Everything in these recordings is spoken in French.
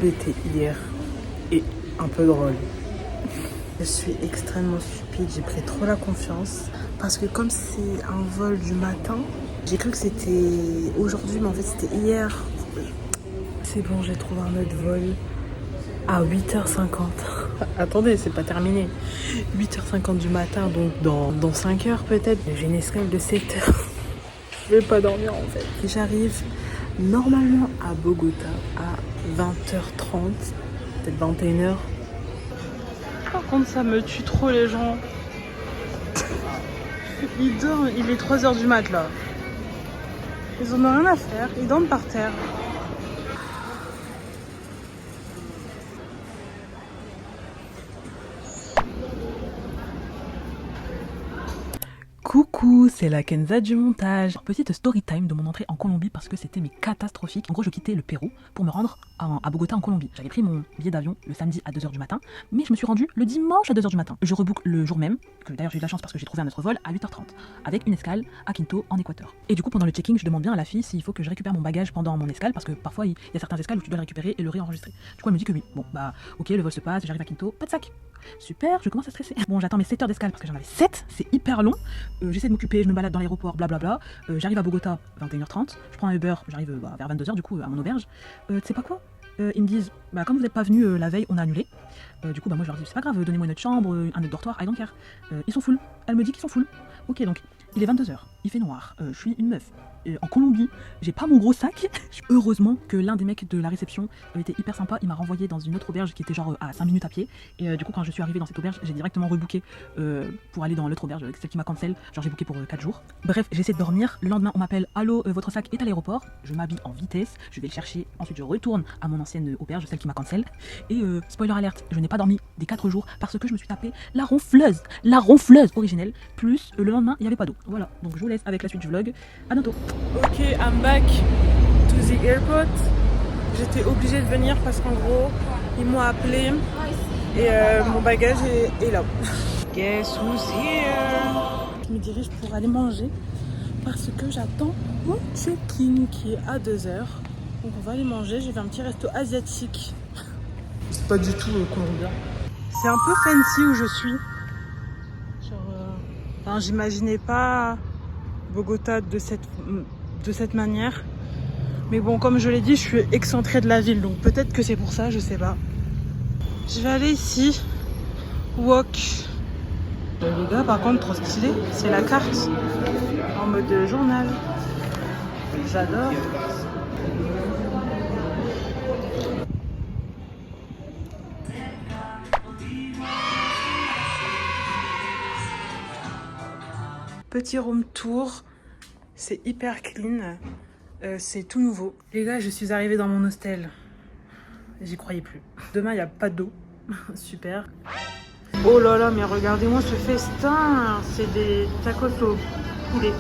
vol était hier et un peu drôle. Je suis extrêmement stupide, j'ai pris trop la confiance parce que comme c'est un vol du matin, j'ai cru que c'était aujourd'hui mais en fait c'était hier. C'est bon, j'ai trouvé un autre vol à 8h50. Attendez, c'est pas terminé. 8h50 du matin, donc dans 5 heures peut-être. J'ai une escale de 7h. Je vais pas dormir en fait. Et j'arrive normalement à Bogota à 20h30, peut-être 21h. Par contre, ça me tue trop les gens. Ils dorment, il est 3h du mat là. Ils en ont rien à faire, ils dorment par terre. Coucou, c'est la Kenza du montage. Petite story time de mon entrée en Colombie parce que c'était catastrophique. En gros, je quittais le Pérou pour me rendre à Bogota en Colombie. J'avais pris mon billet d'avion le samedi à 2h du matin, mais je me suis rendue le dimanche à 2h du matin. Je rebook le jour même, que d'ailleurs j'ai eu de la chance parce que j'ai trouvé un autre vol à 8h30, avec une escale à Quinto en Équateur. Et du coup, pendant le checking, je demande bien à la fille s'il faut que je récupère mon bagage pendant mon escale parce que parfois il y a certains escales où tu dois le récupérer et le réenregistrer. Du coup, elle me dit que oui. Bon, bah ok, le vol se passe, j'arrive à Quinto, pas de sac. Super, je commence à stresser. Bon, j'attends mes 7 heures d'escale parce que j'en avais 7, c'est hyper long. J'essaie de m'occuper, je me balade dans l'aéroport, blablabla. J'arrive à Bogota, 21h30. Je prends un Uber, j'arrive vers 22h du coup à mon auberge. Tu sais pas quoi ils me disent, bah comme vous n'êtes pas venu la veille, on a annulé. Du coup, bah moi je leur dis, c'est pas grave, donnez-moi une autre chambre, un autre dortoir, I don't care. Ils sont full. Elle me dit qu'ils sont full. Ok, donc il est 22h, il fait noir, je suis une meuf. En Colombie, j'ai pas mon gros sac. Heureusement que l'un des mecs de la réception était hyper sympa. Il m'a renvoyé dans une autre auberge qui était genre à 5 minutes à pied. Et du coup, quand je suis arrivée dans cette auberge, j'ai directement rebooké pour aller dans l'autre auberge, celle qui m'a cancel. Genre, j'ai booké pour 4 jours. Bref, j'essaie de dormir. Le lendemain, on m'appelle, allô, votre sac est à l'aéroport. Je m'habille en vitesse. Je vais le chercher. Ensuite, je retourne à mon ancienne auberge, celle qui m'a cancel. Et spoiler alerte, je n'ai pas dormi des 4 jours parce que je me suis tapé la ronfleuse originelle. Plus le lendemain, il n'y avait pas d'eau. Voilà. Donc, je vous laisse avec la suite du vlog. À bientôt. Ok, I'm back to the airport. J'étais obligée de venir parce qu'en gros, ils m'ont appelé et mon bagage est là. Guess who's here? Je me dirige pour aller manger parce que j'attends mon check-in qui est à 2h. Donc on va aller manger. J'ai fait un petit resto asiatique. C'est pas du tout colombien. C'est un peu fancy où je suis. Genre, j'imaginais pas Bogota de cette manière. Mais bon, comme je l'ai dit, je suis excentrée de la ville. Donc peut-être que c'est pour ça, je sais pas. Je vais aller ici. Walk. Les gars, par contre, trop stylé. C'est la carte. En mode journal. J'adore. Petit room tour. C'est hyper clean. C'est tout nouveau. Les gars, je suis arrivée dans mon hostel. J'y croyais plus. Demain, il n'y a pas d'eau. Super. Oh là là, mais regardez-moi ce festin. C'est des tacos au poulet.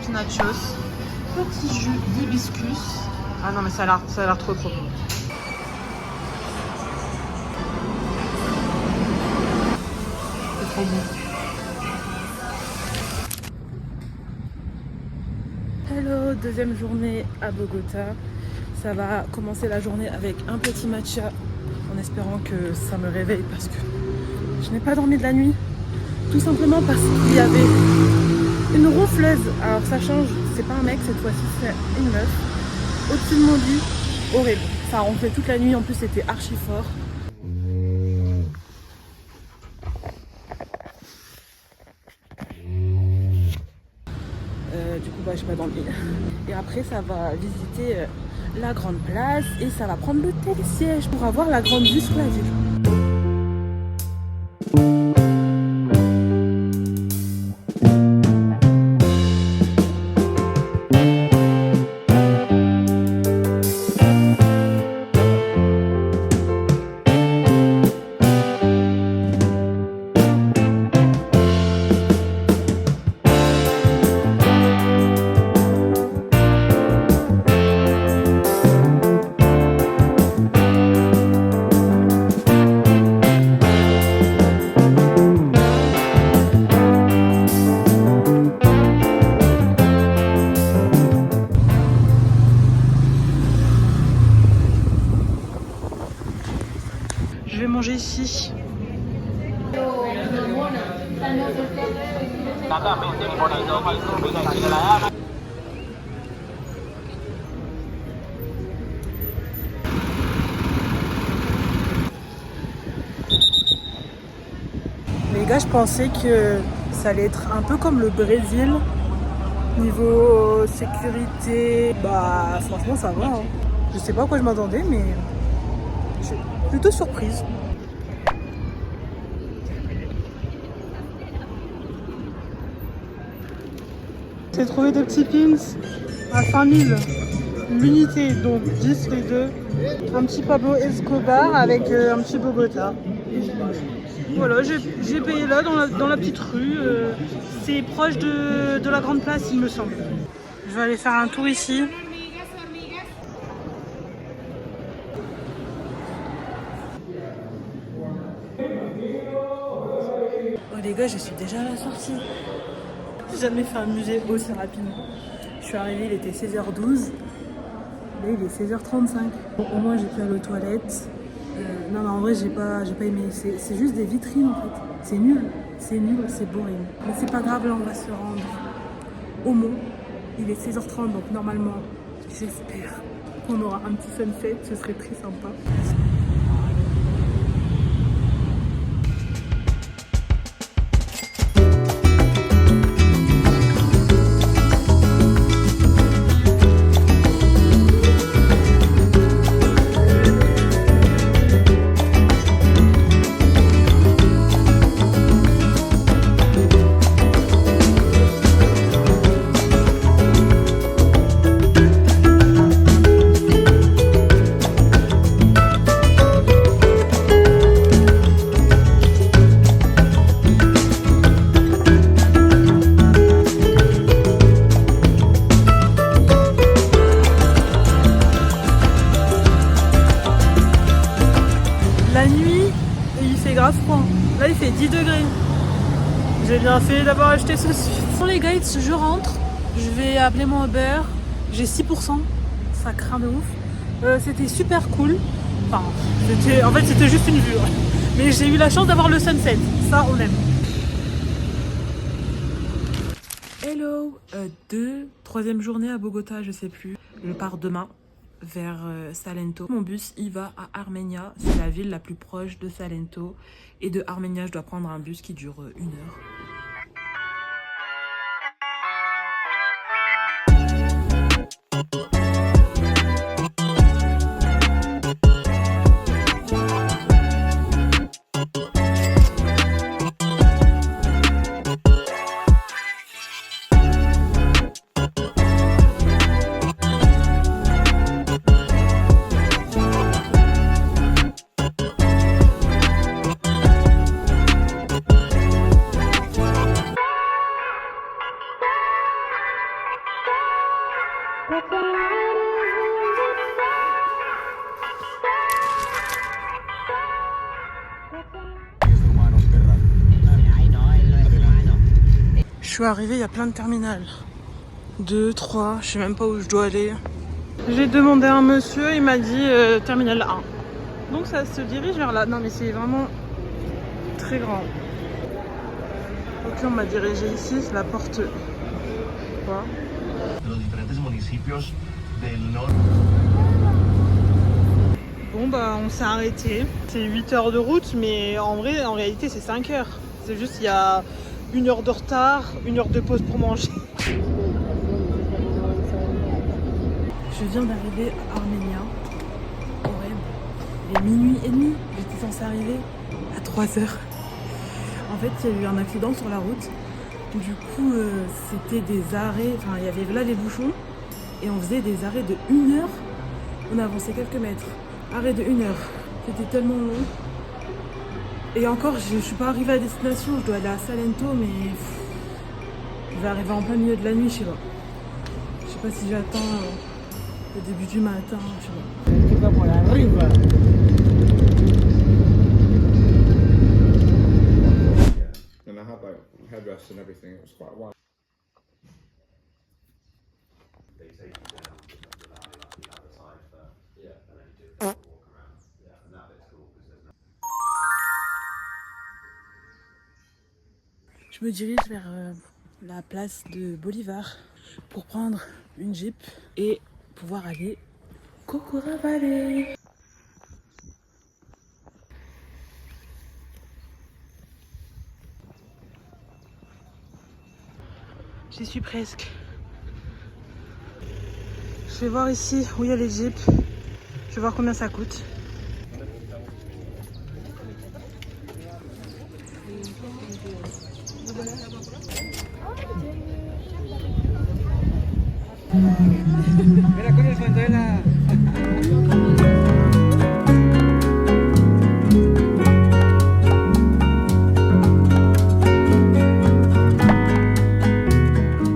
Des nachos. Petit jus d'hibiscus. Ah non, mais ça a l'air trop bon. C'est trop bon. Hello, deuxième journée à Bogota. Ça va commencer la journée avec un petit matcha en espérant que ça me réveille parce que je n'ai pas dormi de la nuit. Tout simplement parce qu'il y avait une ronfleuse. Alors ça change, c'est pas un mec cette fois-ci, c'est une meuf. Au-dessus de mon lit, horrible. Ça a ronflé toute la nuit, en plus c'était archi fort. Du coup, j'ai pas dormi. Et après, ça va visiter la grande place et ça va prendre le télésiège pour avoir la grande vue sur la ville. Les gars, je pensais que ça allait être un peu comme le Brésil. Niveau sécurité, bah franchement ça va. Hein. Je sais pas à quoi je m'attendais, mais je suis plutôt surprise. J'ai trouvé des petits pins à 5000 l'unité, donc 10 les deux. Un petit Pablo Escobar avec un petit Bogota. Voilà, j'ai payé là dans la petite rue. C'est proche de la grande place, il me semble. Je vais aller faire un tour ici. Oh les gars, je suis déjà à la sortie. J'ai jamais fait un musée aussi rapidement. Je suis arrivée, il était 16h12. Là, il est 16h35. Bon, au moins, j'ai pu aller aux toilettes. Non, mais en vrai, j'ai pas aimé. C'est juste des vitrines, en fait. C'est nul, c'est boring. Mais c'est pas grave, là, on va se rendre au Mont. Il est 16h30, donc normalement, j'espère qu'on aura un petit sunset. Ce serait très sympa. La nuit, il fait grave froid. Là, il fait 10 degrés. J'ai bien fait d'avoir acheté ceci. Pour les guides, je rentre. Je vais appeler mon Uber. J'ai 6%. Ça craint de ouf. C'était super cool. Enfin, en fait, c'était juste une vue. Ouais. Mais j'ai eu la chance d'avoir le sunset. Ça, on aime. Hello, troisième journée à Bogota, je sais plus. Je pars demain vers Salento. Mon bus, il va à Armenia. C'est la ville la plus proche de Salento. Et de Armenia, je dois prendre un bus qui dure 1 heure. Je suis arrivée, il y a plein de terminales. 2, 3, je sais même pas où je dois aller. J'ai demandé à un monsieur, il m'a dit terminal 1. Donc ça se dirige vers là. Non mais c'est vraiment très grand. Ok, on m'a dirigé ici, c'est la porte. Quoi? Bon bah on s'est arrêté. C'est 8 heures de route, mais en vrai, en réalité c'est 5 heures. C'est juste il y a 1 heure de retard, 1 heure de pause pour manger. Je viens d'arriver à Armenia. Horrible. Il est minuit et demi. J'étais censée arriver à 3 heures. En fait, il y a eu un accident sur la route. Du coup, c'était des arrêts. Enfin, il y avait là les bouchons. Et on faisait des arrêts de 1 heure. On avançait quelques mètres. Arrêt de 1 heure. C'était tellement long. Et encore, je suis pas arrivée à destination. Je dois aller à Salento, mais je vais arriver en plein milieu de la nuit, je sais pas. Je sais pas si j'attends au début du matin, je sais pas. Tu vas pour la rive. And I had like headrests and everything. It was quite wide. They take you down the other side first. Yeah. And then you do a walk around. Yeah. And that bit's cool because there's no. Je me dirige vers la place de Bolivar pour prendre une Jeep et pouvoir aller Kokora Valley. J'y suis presque. Je vais voir ici où il y a les jeeps. Je vais voir combien ça coûte.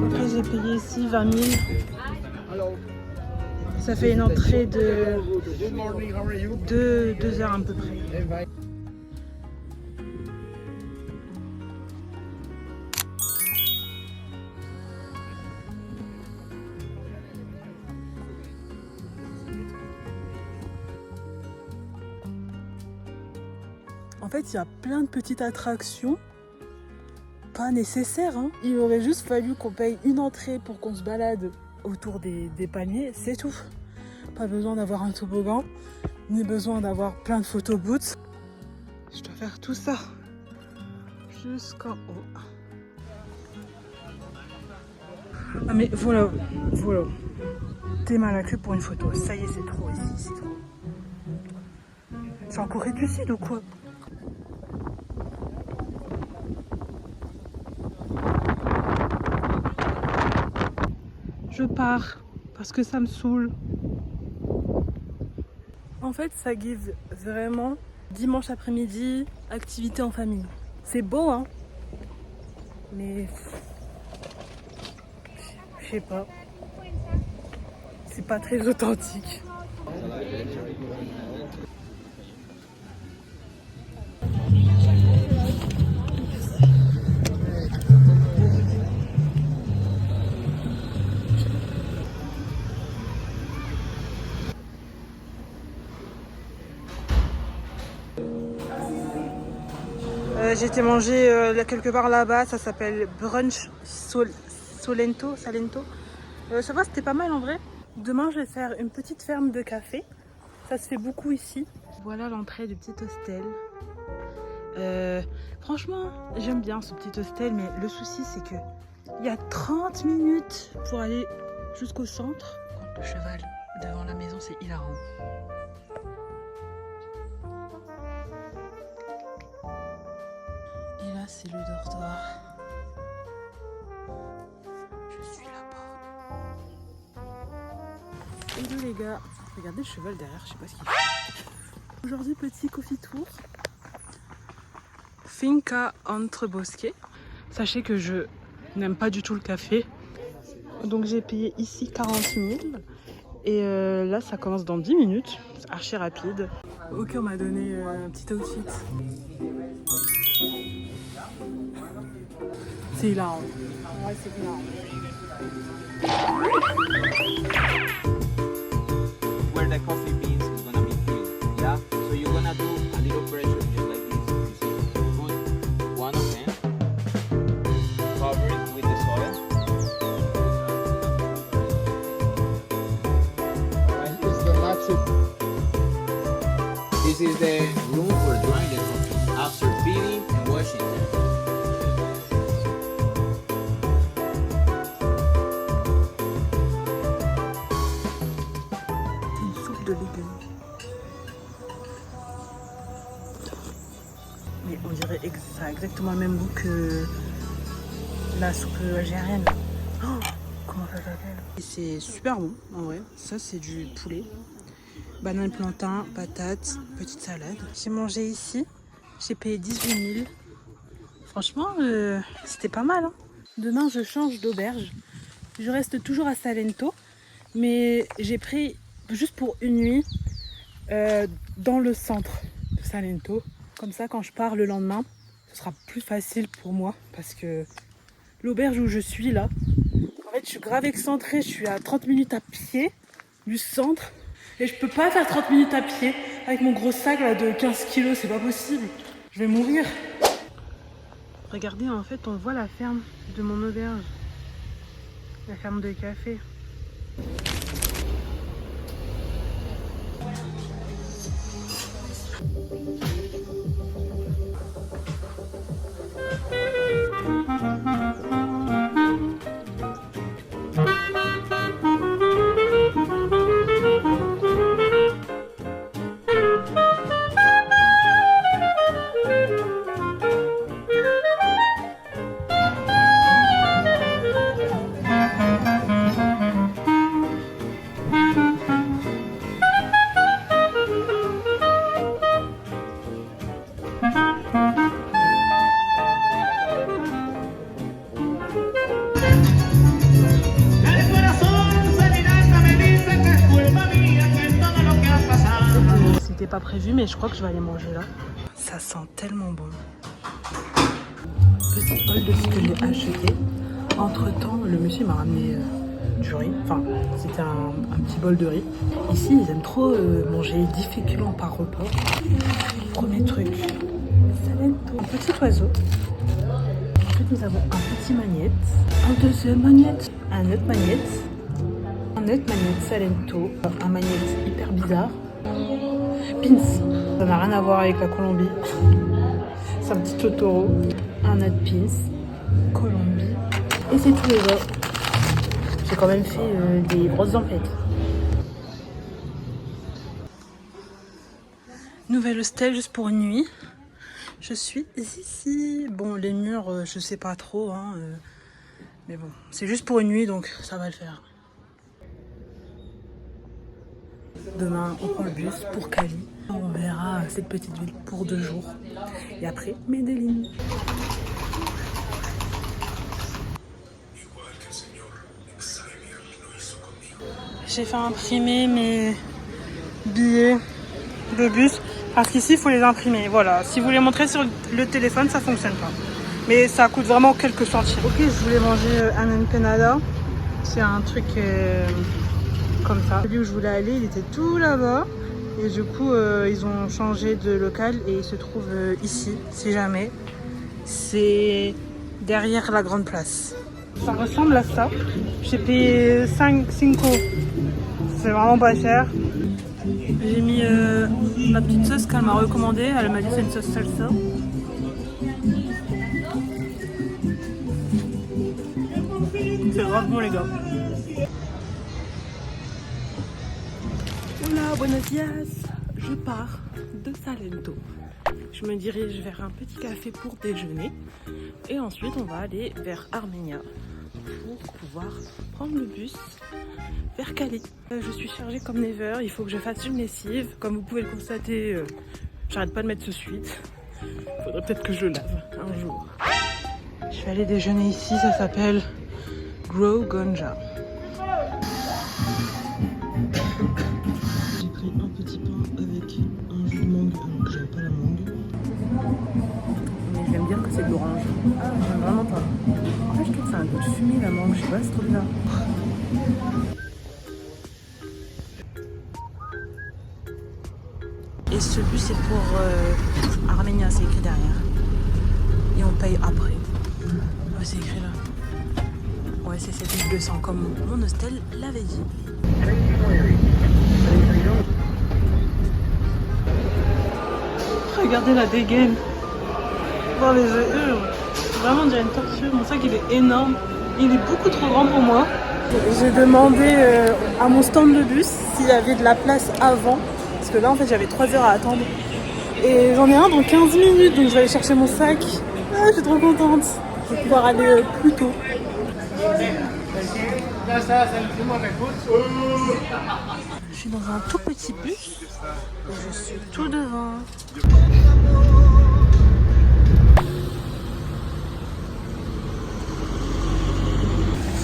Ok, j'ai payé ici 20 000. Ça fait une entrée de 2 heures à peu près. En fait, il y a plein de petites attractions, pas nécessaires, hein. Il aurait juste fallu qu'on paye une entrée pour qu'on se balade autour des paniers, c'est tout. Pas besoin d'avoir un toboggan, ni besoin d'avoir plein de photobooths. Je dois faire tout ça jusqu'en haut. Ah mais voilà. T'es mal à la queue pour une photo. Ça y est, c'est trop ici, c'est trop. C'est en Corée du Sud ou quoi? Je pars parce que ça me saoule. En fait, ça guide vraiment dimanche après-midi, activité en famille. C'est beau, hein? Mais je sais pas. C'est pas très authentique. J'étais manger quelque part là-bas, ça s'appelle Brunch Salento. Ça va, c'était pas mal en vrai. Demain, je vais faire une petite ferme de café. Ça se fait beaucoup ici. Voilà l'entrée du petit hostel. Franchement, j'aime bien ce petit hostel, mais le souci, c'est que il y a 30 minutes pour aller jusqu'au centre. Le cheval devant la maison, c'est hilarant. Et là, c'est le dortoir. Je suis là-bas. Hello les gars. Regardez le cheval derrière, je sais pas ce qu'il fait. Aujourd'hui, petit coffee tour. Finca entre bosquets. Sachez que je n'aime pas du tout le café. Donc j'ai payé ici 40 000. Et là, ça commence dans 10 minutes. C'est archi rapide. Ok, on m'a donné un petit outfit. C'est hilarant. Ouais, c'est hilarant. Where the coffee beans is gonna be filled. Yeah? So you're gonna do a little pressure just like this. You see? Put one of them. Cover it with the soil. Alright, this is the natural. This is the room for drying the coffee after peeling and washing. De légumes. Mais on dirait que ça a exactement le même goût que la soupe algérienne. Oh, comment ça s'appelle? C'est super bon en vrai. Ça c'est du poulet. Banane, plantain, patates, petite salade. J'ai mangé ici. J'ai payé 18 000. Franchement, c'était pas mal, hein. Demain je change d'auberge. Je reste toujours à Salento. Mais j'ai pris juste pour une nuit dans le centre de Salento. Comme ça, quand je pars le lendemain, ce sera plus facile pour moi parce que l'auberge où je suis là, en fait, je suis grave excentrée. Je suis à 30 minutes à pied du centre et je peux pas faire 30 minutes à pied avec mon gros sac là de 15 kilos. C'est pas possible. Je vais mourir. Regardez, en fait, on voit la ferme de mon auberge. La ferme de café. C'était pas prévu, mais je crois que je vais aller manger là. Ça sent tellement bon. Petit bol de ce que j'ai acheté. Entre temps, le monsieur m'a ramené du riz. Enfin, c'était un petit bol de riz. Ici, ils aiment trop manger 10 féculents par repas. Premier truc, salento. Un petit oiseau. Ensuite, nous avons un petit magnète. Un deuxième magnète. Un autre magnète. Un autre magnète salento. Un magnète hyper bizarre. Pins. Ça n'a rien à voir avec la Colombie. C'est un petit Totoro. Un autre pins. Colombie. Et c'est tout les gars. J'ai quand même fait des grosses emplettes. Nouvelle hostel juste pour une nuit. Je suis ici. Bon, les murs, je sais pas trop. Hein, mais bon, c'est juste pour une nuit, donc ça va le faire. Demain, on prend le bus pour Cali. On verra cette petite ville pour 2 jours. Et après, Medellín. J'ai fait imprimer mes billets de bus. Parce qu'ici, il faut les imprimer. Voilà. Si vous les montrez sur le téléphone, ça fonctionne pas. Mais ça coûte vraiment quelques centimes. Ok, je voulais manger un empanada. C'est un truc comme ça. Celui où je voulais aller, il était tout là-bas. Et du coup, ils ont changé de local et il se trouve ici, si jamais. C'est derrière la grande place. Ça ressemble à ça. J'ai payé 5. C'est vraiment pas cher. J'ai mis ma petite sauce qu'elle m'a recommandée. Elle m'a dit c'est une sauce salsa. C'est grave bon les gars. Hola, buenos dias. Je pars de Salento. Je me dirige vers un petit café pour déjeuner. Et ensuite on va aller vers Armenia pour pouvoir prendre le bus vers Cali. Je suis chargée comme never, il faut que je fasse une lessive. Comme vous pouvez le constater, j'arrête pas de mettre ce suite. Faudrait peut-être que je le lave un jour. Je vais aller déjeuner ici, ça s'appelle Grow Gonja. J'ai pris un petit pain avec un jus de mangue, alors que j'aime pas la mangue. Mais j'aime bien que c'est de l'orange. Ah, j'aime vraiment pas. En fait, je trouve que c'est un goût de fumée la mangue, je sais pas, c'est trop bizarre. Et ce bus c'est pour Armenia, c'est écrit derrière. Et on paye après. Ouais, c'est écrit là. Ouais, c'est 7200 comme mon hostel l'avait dit. Regardez la dégaine. Voir les yeux. Vraiment, on dirait une tortue. Mon sac il est énorme. Il est beaucoup trop grand pour moi. J'ai demandé à mon stand de bus s'il y avait de la place avant. Parce que là en fait j'avais 3 heures à attendre. Et j'en ai un dans 15 minutes, donc je vais aller chercher mon sac. Ah, je suis trop contente. Je vais pouvoir aller plus tôt. Je suis dans un tout petit bus et je suis tout devant.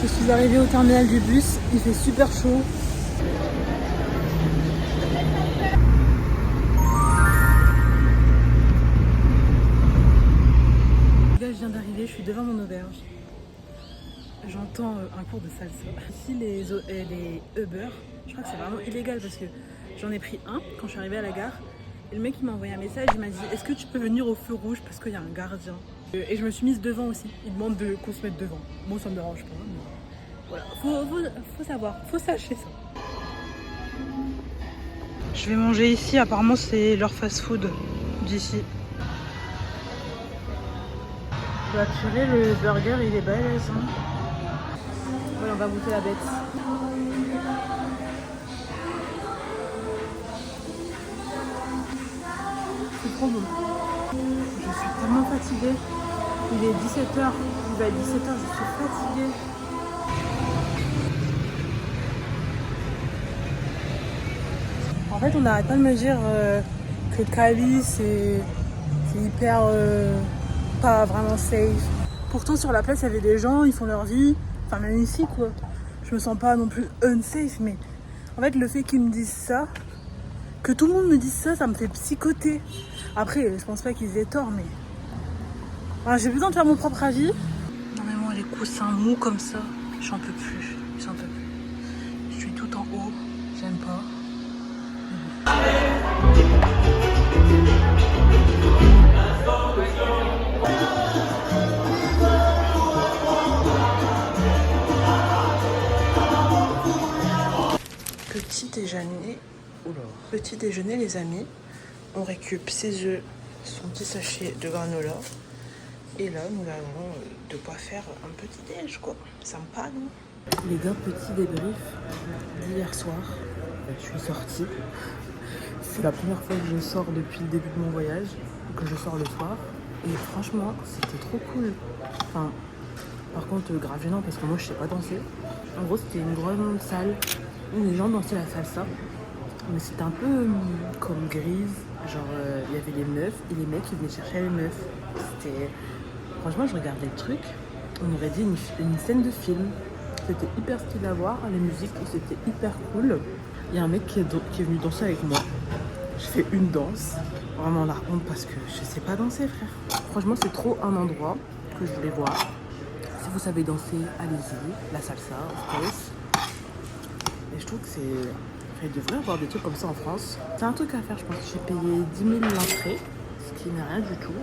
Je suis arrivée au terminal du bus, il fait super chaud. Là, je viens d'arriver, je suis devant mon auberge. J'entends un cours de salsa. Ici, les Uber, je crois que c'est vraiment illégal parce que j'en ai pris un quand je suis arrivée à la gare. Et le mec il m'a envoyé un message, il m'a dit est-ce que tu peux venir au feu rouge parce qu'il y a un gardien. Et je me suis mise devant aussi. Ils demandent qu'on se mette devant. Moi, ça me dérange pas. Mais voilà, faut savoir, faut sacher ça. Je vais manger ici. Apparemment, c'est leur fast-food d'ici. Je vais tirer le burger, il est balèze. Hein. Voilà, on va goûter la bête. C'est trop bon. Je suis tellement fatiguée. Il est 17h. Il va être 17h, je suis fatiguée. En fait, on n'arrête pas de me dire que Cali, c'est hyper pas vraiment safe. Pourtant, sur la place, il y avait des gens, ils font leur vie. Enfin, même ici, quoi. Je me sens pas non plus unsafe, mais en fait, le fait qu'ils me disent ça, que tout le monde me dise ça, ça me fait psychoter. Après, je pense pas qu'ils aient tort, mais voilà, j'ai besoin de faire mon propre avis. Non, mais moi, les coussins mous comme ça, j'en peux plus. J'en peux plus. Je suis tout en haut, j'aime pas. Petit déjeuner les amis, on récup ses œufs, son petit sachet de granola et là nous avons de quoi faire un petit déj quoi, sympa non? Les gars, petit débrief d'hier soir, je suis sortie, c'est la première fois que je sors depuis le début de mon voyage, que je sors le soir et franchement c'était trop cool. Enfin, par contre grave gênant parce que moi je sais pas danser. En gros c'était une grande salle où les gens dansaient la salsa. Mais c'était un peu comme grise, genre il y avait les meufs et les mecs qui venaient chercher les meufs. C'était... Franchement, je regardais le truc, on aurait dit une scène de film. C'était hyper stylé à voir, les musiques, c'était hyper cool. Il y a un mec qui est venu danser avec moi. Je fais une danse, vraiment la honte parce que je sais pas danser frère. Franchement, c'est trop un endroit que je voulais voir. Si vous savez danser, allez-y, la salsa, of course. Et je trouve que c'est... Il devrait y avoir des trucs comme ça en France. C'est un truc à faire, je pense. J'ai payé 10 000 l'entrée, ce qui n'est rien du tout.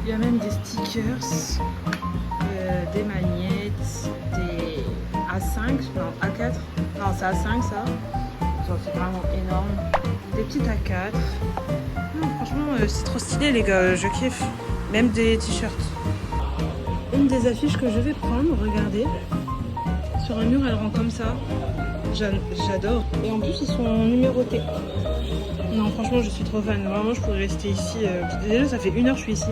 Il y a même des stickers, des magnettes, des A5, non A4, non c'est A5 ça, genre c'est vraiment énorme, des petites A4, non, franchement c'est trop stylé les gars, je kiffe, même des t-shirts. Une des affiches que je vais prendre, regardez, sur un mur elle rend comme ça, j'adore, et en plus ils sont numérotés. Non franchement je suis trop fan, vraiment je pourrais rester ici, déjà ça fait 1 heure que je suis ici.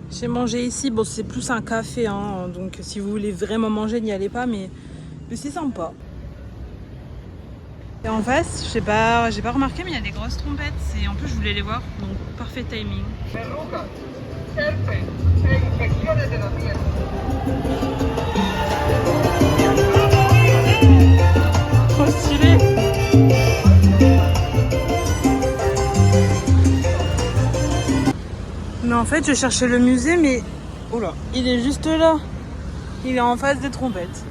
J'ai mangé ici, bon c'est plus un café, hein, donc si vous voulez vraiment manger, n'y allez pas, mais c'est sympa. Et en face, j'ai pas remarqué, mais il y a des grosses trompettes, et en plus je voulais les voir, donc parfait timing. Trop stylé. Mais en fait, je cherchais le musée, mais oh là, il est juste là. Il est en face des trompettes.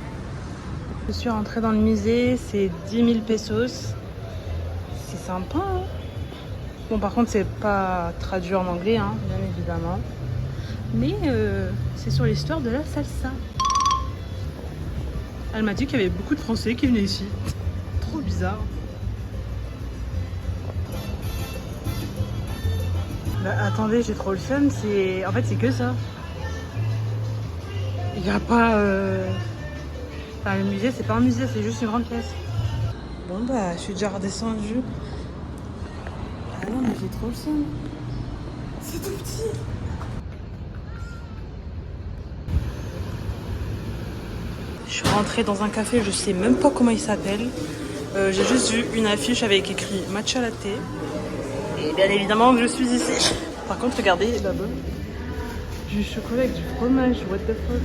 Je suis rentrée dans le musée, c'est 10 000 pesos. C'est sympa, hein. Bon, par contre, c'est pas traduit en anglais, hein, bien évidemment. Mais c'est sur l'histoire de la salsa. Elle m'a dit qu'il y avait beaucoup de Français qui venaient ici. Trop bizarre. Bah, attendez, j'ai trop le seum, en fait c'est que ça. Il n'y a pas... Enfin le musée c'est pas un musée, c'est juste une grande pièce. Bon bah je suis déjà redescendue Non, mais j'ai trop le seum. C'est tout petit. Je suis rentrée dans un café, je sais même pas comment il s'appelle. J'ai juste vu une affiche avec écrit matcha latte. Et bien évidemment, je suis ici. Par contre, regardez là-bas. Du chocolat avec du fromage, what the fuck.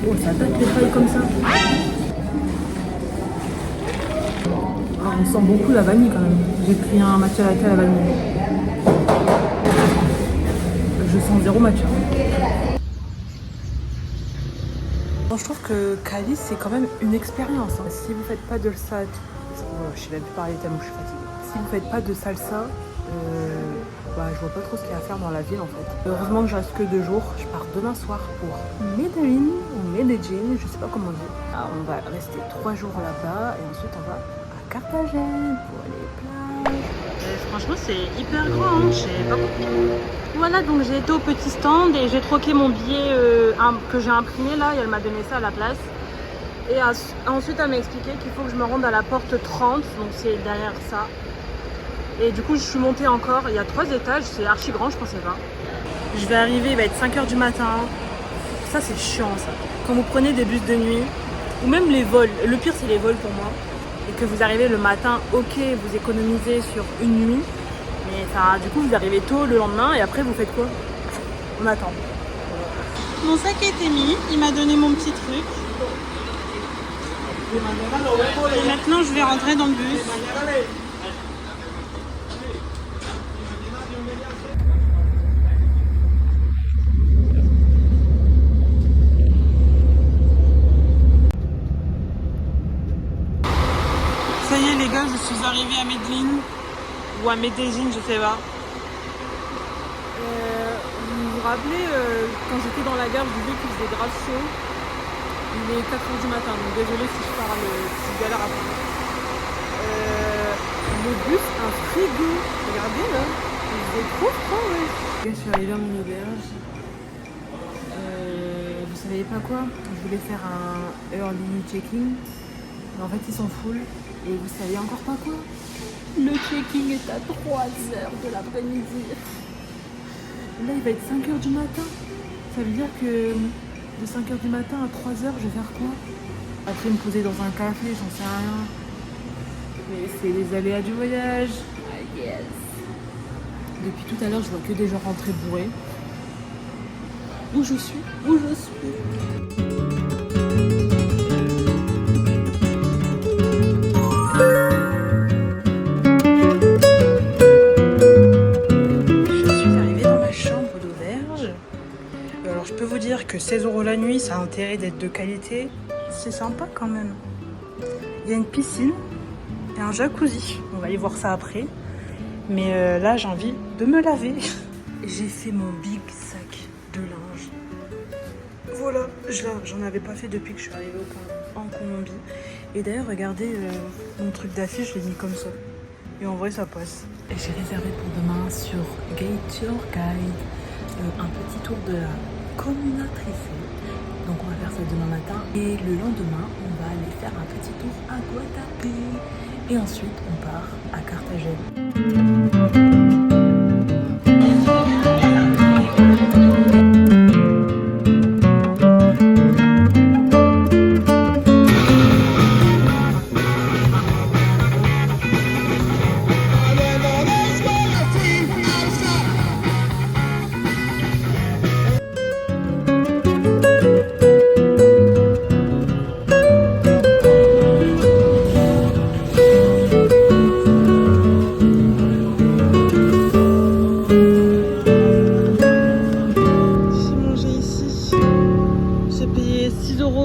Oh, ça date les feuilles comme ça. Alors, on sent beaucoup la vanille quand même. J'ai pris un matcha latte à la vanille. Je sens zéro matcha. Bon, je trouve que Cali, c'est quand même une expérience. Hein. Si vous faites pas de salsa, je sais même plus parler tellement je suis fatiguée. Si vous faites pas de salsa, je vois pas trop ce qu'il y a à faire dans la ville en fait. Heureusement que je reste que 2 jours. Je pars demain soir pour Medellín ou Medellín, je sais pas comment on dit. Alors, on va rester 3 jours là-bas et ensuite on va à Carthagène pour les plages. Franchement, c'est hyper grand, hein. J'ai pas compris. Voilà, donc j'ai été au petit stand et j'ai troqué mon billet que j'ai imprimé là et elle m'a donné ça à la place. Et ensuite, elle m'a expliqué qu'il faut que je me rende à la porte 30, donc c'est derrière ça. Et du coup, je suis montée encore. Il y a 3 étages, c'est archi grand, je pensais pas. Je vais arriver, il va être 5 h du matin. Ça, c'est chiant, ça. Quand vous prenez des bus de nuit, ou même les vols, le pire, c'est les vols pour moi, et que vous arrivez le matin, ok, vous économisez sur une nuit, mais ça, du coup, vous arrivez tôt le lendemain, et après, vous faites quoi? On attend. Mon sac a été mis, il m'a donné mon petit truc. Et maintenant, je vais rentrer dans le bus. Ça y est les gars, je suis arrivée à Medellín ou à Medellín, je sais pas. Vous vous rappelez quand j'étais dans la gare, je disais qu'il faisait grave chaud. Il est 4 h du matin, donc désolé si je parle, si je galère à parler. Le bus, un frigo, regardez là, il faisait trop froid, ouais. Je suis arrivée à mon auberge. Vous savez pas quoi? Je voulais faire un early check-in, mais en fait ils sont full. Et vous savez encore pas quoi? Le check-in est à 3 h de l'après-midi. Là, il va être 5 h du matin. Ça veut dire que de 5 h du matin à 3 h, je vais faire quoi? Après, me poser dans un café, j'en sais rien. Mais c'est les aléas du voyage. Ah yes. Depuis tout à l'heure, je vois que des gens rentrer bourrés. Où je suis? Où je suis? Que 16 € la nuit, ça a intérêt d'être de qualité. C'est sympa quand même. Il y a une piscine et un jacuzzi. On va aller voir ça après. Mais là, j'ai envie de me laver. J'ai fait mon big sac de linge. Voilà, j'en avais pas fait depuis que je suis arrivée en Colombie. Et d'ailleurs, regardez mon truc d'affiche, je l'ai mis comme ça. Et en vrai, ça passe. Et j'ai réservé pour demain sur Gator Guide un petit tour de la Comuna 13. Donc on va faire ça demain matin et le lendemain on va aller faire un petit tour à Guatapé et ensuite on part à Carthagène.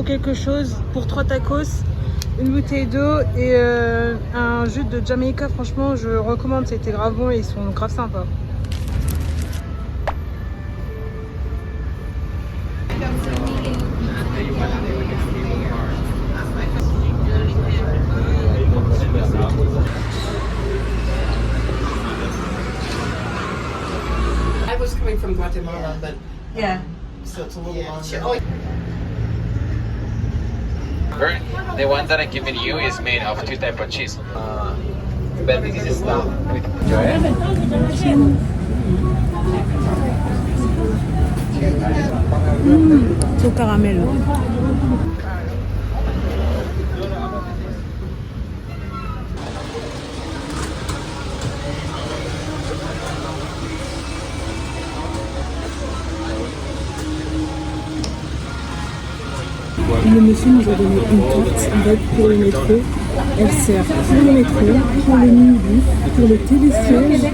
Quelque chose pour 3 tacos, une bouteille d'eau et un jus de Jamaïca. Franchement, je recommande, c'était grave bon et ils sont grave sympas. I was coming from Guatemala, but Yeah. so it's a little longer. The one that I'm giving you is made of 2 types of cheese. but this is stuff with joy. C'est au caramel. Le monsieur nous a donné une carte en fait pour le métro. Elle sert pour le métro, pour le minibus, pour le télésiège.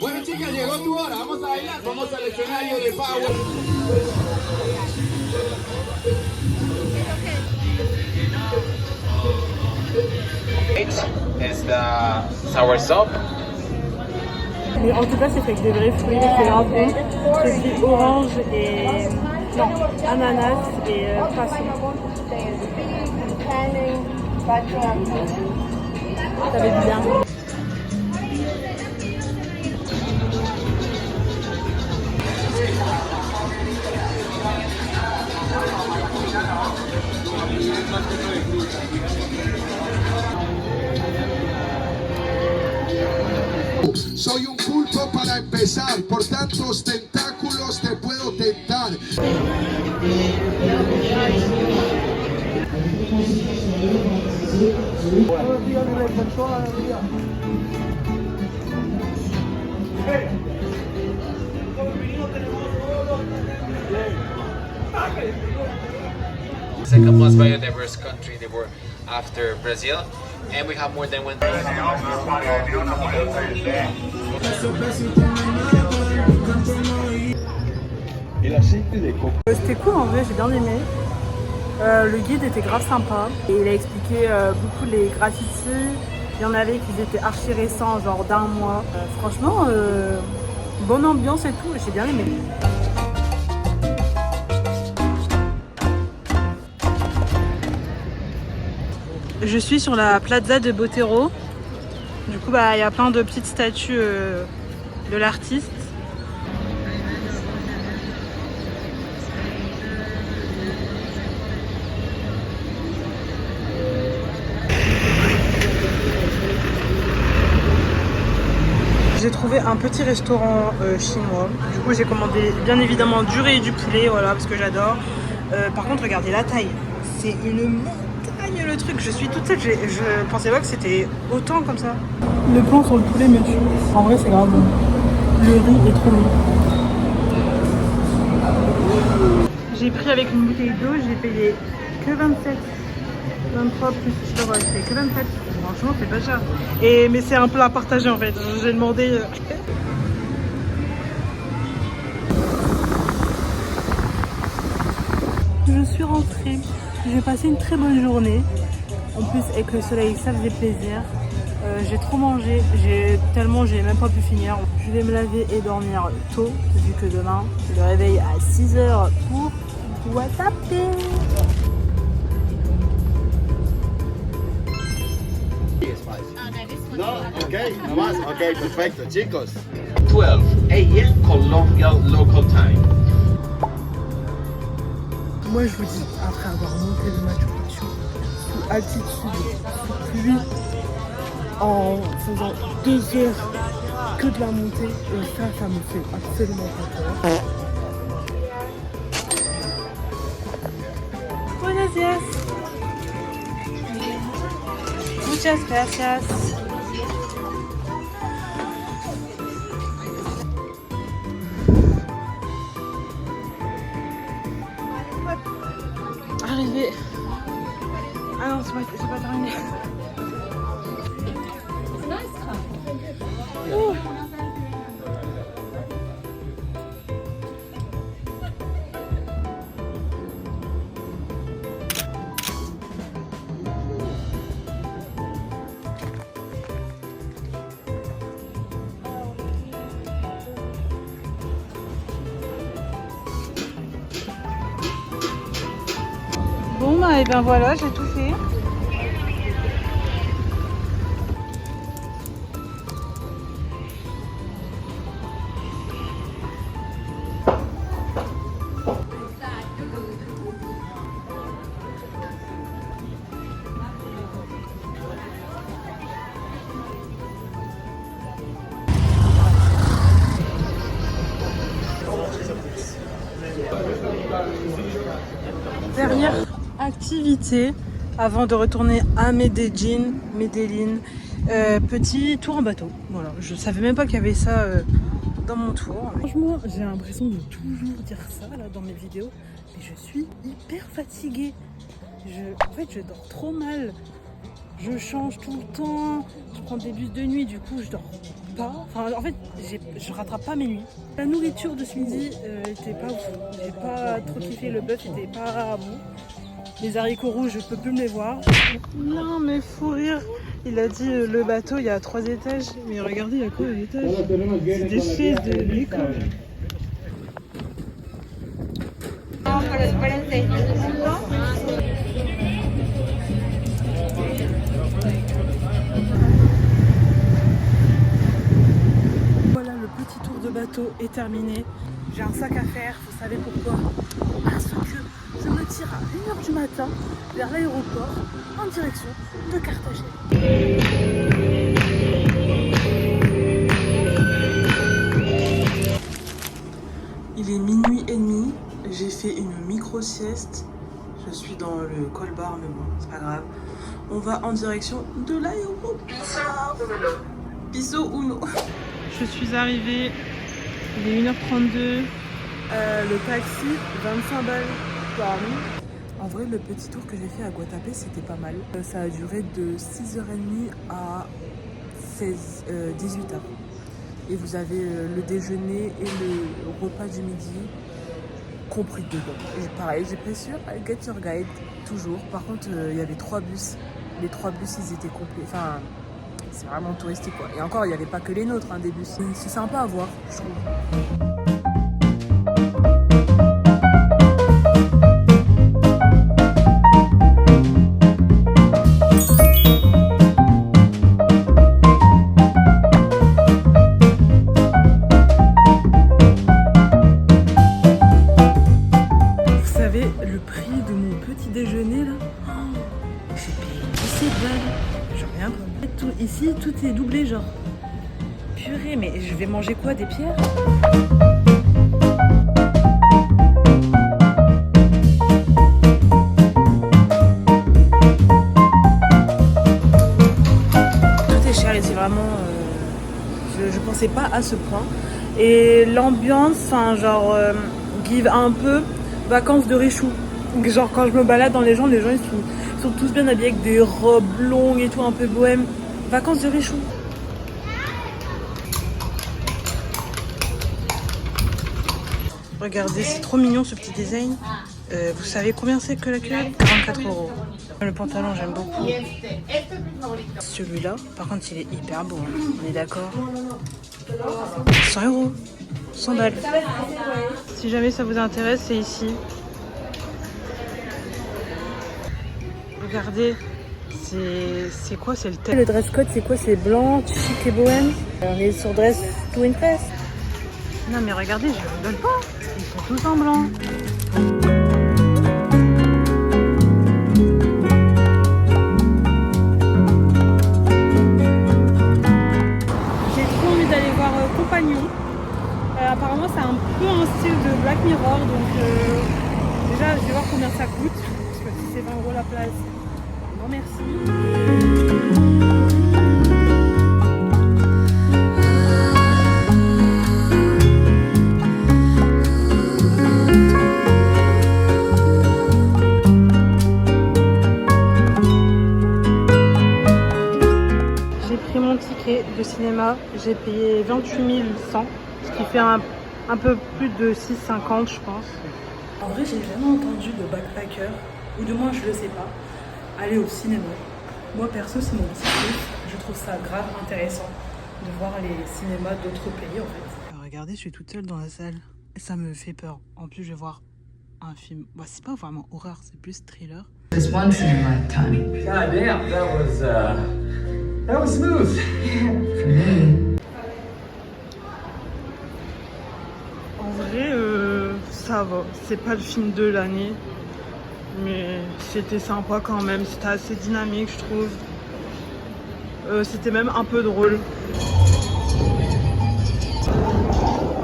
Bueno, chicas, llegó tu hora. Vamos a bailar. Vamos al escenario de Power. Is the sour soup. Mais en tout cas, c'est fait avec des vrais fruits, c'est grave bon. C'est dit orange et non, ananas et poisson. Ça va être bien. Soy un pulpo para empezar, por tantos tentáculos te puedo tentar. Second most biodiverse country they were after Brazil, and we have more than 1. C'était cool en vrai, j'ai bien aimé. Le guide était grave sympa et il a expliqué beaucoup les graffitis. Il y en avait qui étaient archi récents, genre d'un mois. Franchement, bonne ambiance et tout, j'ai bien aimé. Je suis sur la plaza de Botero. Du coup, il y a plein de petites statues de l'artiste. J'ai trouvé un petit restaurant chinois. Du coup, j'ai commandé bien évidemment du riz et du poulet, voilà, parce que j'adore. Par contre, regardez la taille. C'est une montagne le truc. Je suis toute seule. Je pensais pas que c'était autant comme ça. Le plan sur le poulet me tue. En vrai, c'est grave bon. Le riz est trop bon. J'ai pris avec une bouteille d'eau. J'ai payé que 27. 23 plus je dois acheter que 27. Franchement, c'est pas cher. Mais c'est un plat partagé en fait. J'ai demandé. Je suis rentrée. J'ai passé une très bonne journée. En plus, avec le soleil, ça faisait plaisir. J'ai trop mangé. Tellement j'ai même pas pu finir. Je vais me laver et dormir tôt, vu que demain, je me réveille à 6h pour taper. No, okay, no más. Okay, perfecto, chicos. 12 a.m. Colombian local time. Moi, je vous dis, après avoir monté le Machu Picchu sous altitude, sous pluie, en faisant 2 heures que de la montée, et ça me fait absolument pas peur. Buenos días. Muchas gracias. Arrivé. Ah non, c'est pas terminé. Oh. et bien voilà, j'ai tout fait. Dernière activité avant de retourner à Medellín. Petit tour en bateau. Voilà, je savais même pas qu'il y avait ça dans mon tour. Franchement, j'ai l'impression de toujours dire ça là dans mes vidéos, mais je suis hyper fatiguée. En fait, je dors trop mal. Je change tout le temps. Je prends des bus de nuit, du coup, je dors pas. Enfin, en fait, je rattrape pas mes nuits. La nourriture de ce midi était pas ouf. J'ai pas trop kiffé, le bœuf était pas bon. Les haricots rouges, je peux plus me les voir. Non, mais fou rire. Il a dit le bateau, il y a 3 étages. Mais regardez, il y a quoi à l'étage? C'est des chaises de l'école. Voilà, le petit tour de bateau est terminé. J'ai un sac à faire, vous savez pourquoi? Parce que je me tire à 1h du matin vers l'aéroport en direction de Carthagène. Il est minuit et demi, j'ai fait une micro-sieste. Je suis dans le col-bar, mais bon, c'est pas grave. On va en direction de l'aéroport. Piso Uno. Je suis arrivée, il est 1h32. Le taxi, 25 balles par nuit. En vrai, le petit tour que j'ai fait à Guatapé, c'était pas mal. Ça a duré de 6h30 à 18h. Et vous avez le déjeuner et le repas du midi compris dedans. Et pareil, j'ai pris sur Get Your Guide, toujours. Par contre, il y avait 3 bus. Les 3 bus, ils étaient complets. Enfin, c'est vraiment touristique, quoi. Et encore, il n'y avait pas que les nôtres, hein, des bus. C'est sympa à voir, je trouve. Le prix de mon petit déjeuner là, j'ai payé 17 balles. Genre rien. Ici tout est doublé, genre. Purée, mais je vais manger quoi, des pierres? Tout est cher ici, vraiment. Je pensais pas à ce point. Et l'ambiance, enfin genre give un peu vacances de Richoux. Genre quand je me balade dans les gens ils sont tous bien habillés avec des robes longues et tout, un peu bohème. Vacances de Richoux. Regardez, c'est trop mignon ce petit design. Vous savez combien c'est que la culotte? 44 €. Le pantalon, j'aime beaucoup. Celui-là, par contre, il est hyper beau. Hein. On est d'accord? 100 €. 100 balles. Si jamais ça vous intéresse, c'est ici. Regardez, c'est quoi? C'est le thème. Le dress code, c'est quoi? C'est blanc, chic et bohème. On est sur dress to impress. Non mais regardez, je rigole pas. Ils sont tous en blanc. J'ai trop envie d'aller voir Compagnon. Apparemment c'est un peu un style de Black Mirror, donc déjà je vais voir combien ça coûte, parce que si c'est 20 € la place, non merci. J'ai pris mon ticket de cinéma, j'ai payé 28 100, ce qui fait un peu plus de 6,50 je pense. En vrai, j'ai jamais entendu de backpacker, ou du moins je le sais pas, aller au cinéma. Moi perso, c'est mon petit truc. Je trouve ça grave intéressant de voir les cinémas d'autres pays en fait. Regardez, je suis toute seule dans la salle et ça me fait peur. En plus, je vais voir un film. Bah, c'est pas vraiment horreur, c'est plus thriller. It's once in a lifetime. God damn, that was smooth. For me. En vrai, ça va. C'est pas le film de l'année. Mais c'était sympa quand même. C'était assez dynamique, je trouve. C'était même un peu drôle.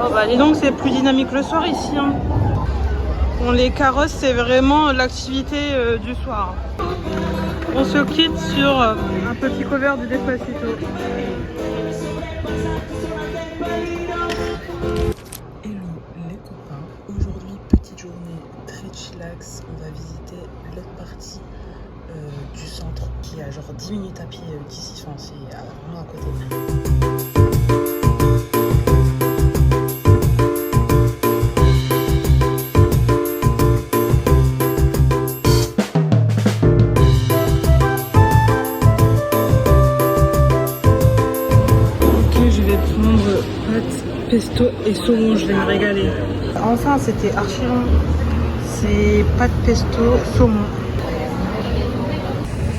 Oh bah dis donc, c'est plus dynamique le soir ici. Hein. Bon, les carrosses, c'est vraiment l'activité du soir. On se quitte sur un petit cover de Despacito. Hello les copains, aujourd'hui petite journée très chillax. On va visiter l'autre partie du centre qui est à genre 10 minutes à pied d'ici, enfin c'est vraiment à côté. Pesto et saumon, je vais me régaler. Enfin, c'était archi long. C'est pâte pesto, saumon.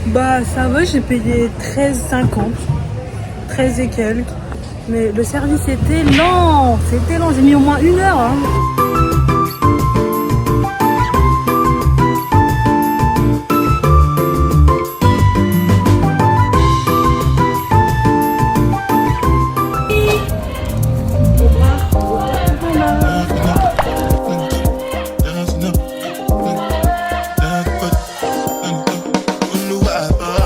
Bah, ça va, j'ai payé 13,50. 13 et quelques. Mais le service était lent. C'était lent, j'ai mis au moins 1 heure. Hein. What